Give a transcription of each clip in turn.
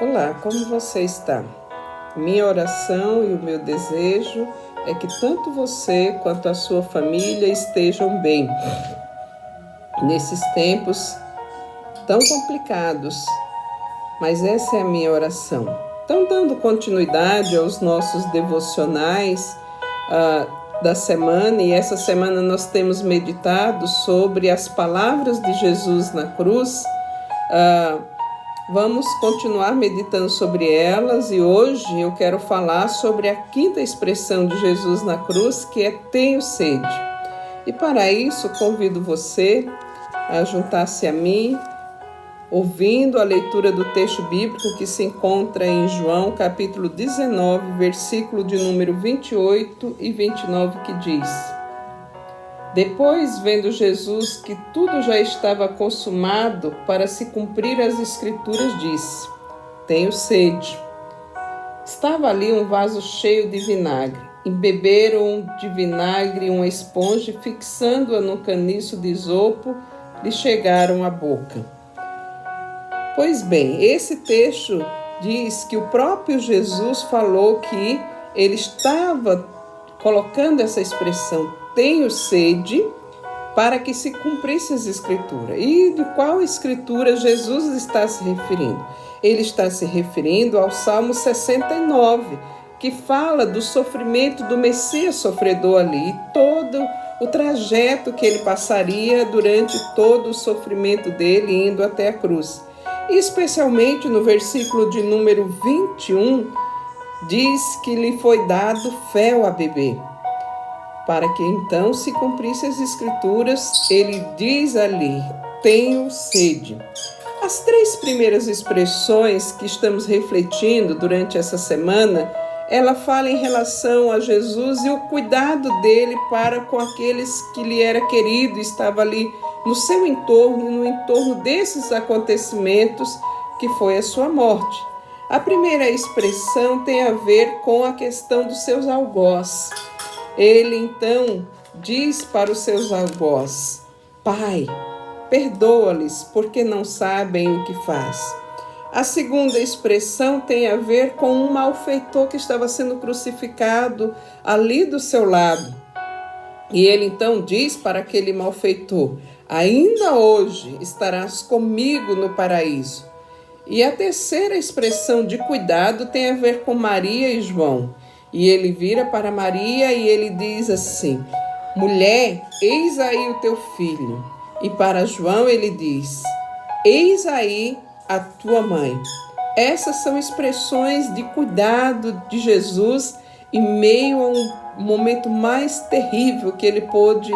Olá, como você está? Minha oração e o meu desejo é que tanto você quanto a sua família estejam bem nesses tempos tão complicados, mas essa é a minha oração. Então, dando continuidade aos nossos devocionais da semana, e essa semana nós temos meditado sobre as palavras de Jesus na cruz. Vamos continuar meditando sobre elas e hoje eu quero falar sobre a quinta expressão de Jesus na cruz, que é tenho sede. E para isso convido você a juntar-se a mim, ouvindo a leitura do texto bíblico que se encontra em João capítulo 19, versículo de número 28 e 29, que diz: Depois, vendo Jesus que tudo já estava consumado para se cumprir as Escrituras, disse: Tenho sede. Estava ali um vaso cheio de vinagre. Embeberam de vinagre uma esponja e, fixando-a no caniço de isopo, lhe chegaram à boca. Pois bem, esse texto diz que o próprio Jesus falou que ele estava colocando essa expressão tenho sede, para que se cumprisse as Escrituras. E de qual Escritura Jesus está se referindo? Ele está se referindo ao Salmo 69, que fala do sofrimento do Messias sofredor ali, e todo o trajeto que ele passaria durante todo o sofrimento dele, indo até a cruz. E especialmente no versículo de número 21, diz que lhe foi dado fel a beber. Para que então se cumprisse as Escrituras, ele diz ali, tenho sede. As três primeiras expressões que estamos refletindo durante essa semana, ela fala em relação a Jesus e o cuidado dele para com aqueles que lhe era querido, estava ali no seu entorno, no entorno desses acontecimentos que foi a sua morte. A primeira expressão tem a ver com a questão dos seus algoz. Ele então diz para os seus algoz: Pai, perdoa-lhes, porque não sabem o que faz. A segunda expressão tem a ver com um malfeitor que estava sendo crucificado ali do seu lado. E ele então diz para aquele malfeitor: ainda hoje estarás comigo no paraíso. E a terceira expressão de cuidado tem a ver com Maria e João. E ele vira para Maria e ele diz assim: mulher, eis aí o teu filho. E para João ele diz: eis aí a tua mãe. Essas são expressões de cuidado de Jesus em meio a um momento mais terrível que ele pôde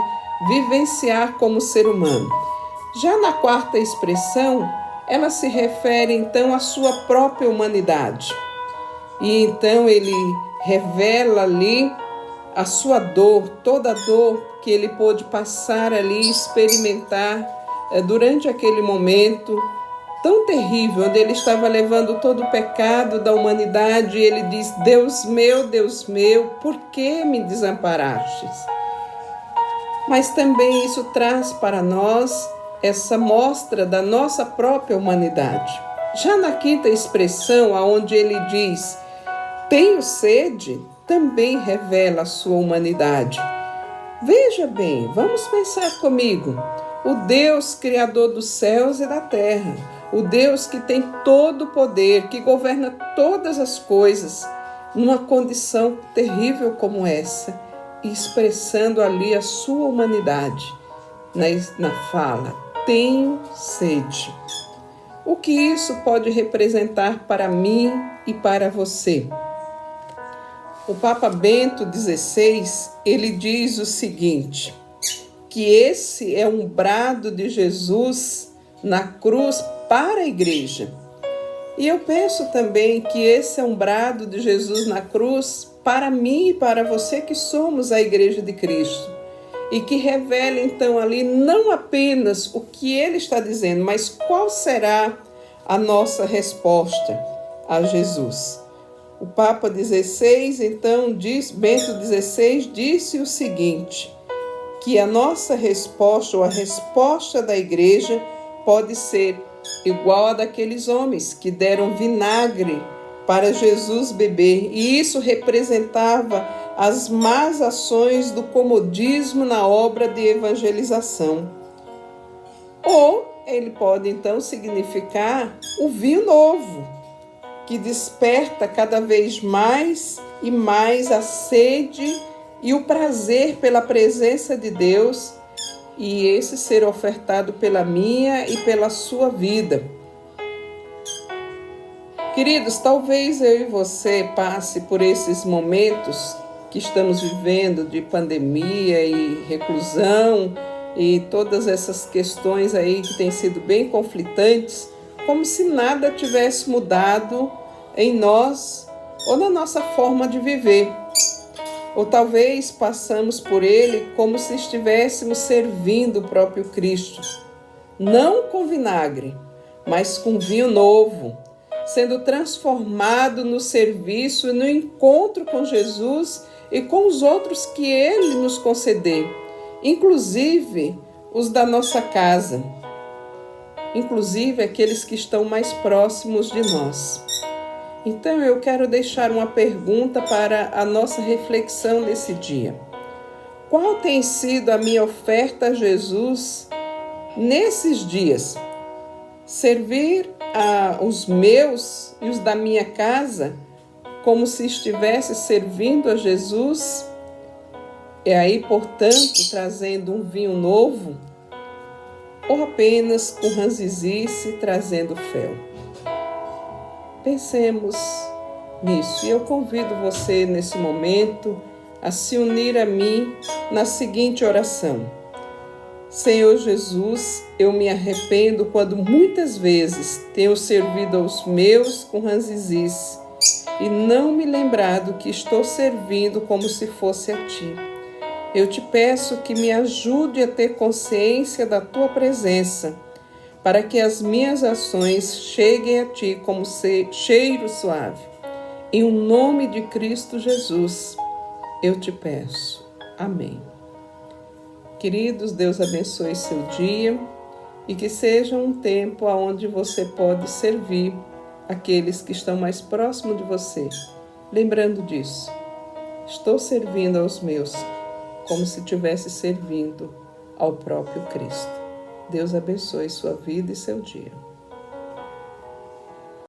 vivenciar como ser humano. Já na quarta expressão, ela se refere então à sua própria humanidade. E então ele revela ali a sua dor, toda a dor que ele pôde passar ali, experimentar durante aquele momento tão terrível, onde ele estava levando todo o pecado da humanidade. E ele diz: Deus meu, por que me desamparastes? Mas também isso traz para nós essa mostra da nossa própria humanidade. Já na quinta expressão, onde ele diz tenho sede, também revela a sua humanidade. Veja bem, vamos pensar comigo. O Deus criador dos céus e da terra, o Deus que tem todo o poder, que governa todas as coisas, numa condição terrível como essa, expressando ali a sua humanidade, na fala, tenho sede. O que isso pode representar para mim e para você? O Papa Bento XVI, ele diz o seguinte, que esse é um brado de Jesus na cruz para a igreja. E eu penso também que esse é um brado de Jesus na cruz para mim e para você que somos a igreja de Cristo. E que revela então ali não apenas o que ele está dizendo, mas qual será a nossa resposta a Jesus. O Papa 16, então, Bento XVI, disse o seguinte, que a nossa resposta, ou a resposta da igreja, pode ser igual a daqueles homens que deram vinagre para Jesus beber, e isso representava as más ações do comodismo na obra de evangelização. Ou ele pode então significar o vinho novo, que desperta cada vez mais e mais a sede e o prazer pela presença de Deus, e esse ser ofertado pela minha e pela sua vida. Queridos, talvez eu e você passe por esses momentos que estamos vivendo de pandemia e reclusão e todas essas questões aí que têm sido bem conflitantes, como se nada tivesse mudado em nós ou na nossa forma de viver. Ou talvez passamos por ele como se estivéssemos servindo o próprio Cristo, não com vinagre, mas com vinho novo, sendo transformado no serviço e no encontro com Jesus e com os outros que Ele nos conceder, inclusive os da nossa casa, inclusive aqueles que estão mais próximos de nós. Então eu quero deixar uma pergunta para a nossa reflexão nesse dia. Qual tem sido a minha oferta a Jesus nesses dias? Servir os meus e os da minha casa como se estivesse servindo a Jesus? E aí, portanto, trazendo um vinho novo? Ou apenas com ranzizice trazendo fel? Pensemos nisso, e eu convido você nesse momento a se unir a mim na seguinte oração. Senhor Jesus, eu me arrependo quando muitas vezes tenho servido aos meus com ranzizice e não me lembrado que estou servindo como se fosse a Ti. Eu te peço que me ajude a ter consciência da Tua presença, para que as minhas ações cheguem a Ti como cheiro suave. Em nome de Cristo Jesus, eu te peço. Amém. Queridos, Deus abençoe seu dia e que seja um tempo onde você pode servir aqueles que estão mais próximos de você. Lembrando disso, estou servindo aos meus como se estivesse servindo ao próprio Cristo. Deus abençoe sua vida e seu dia.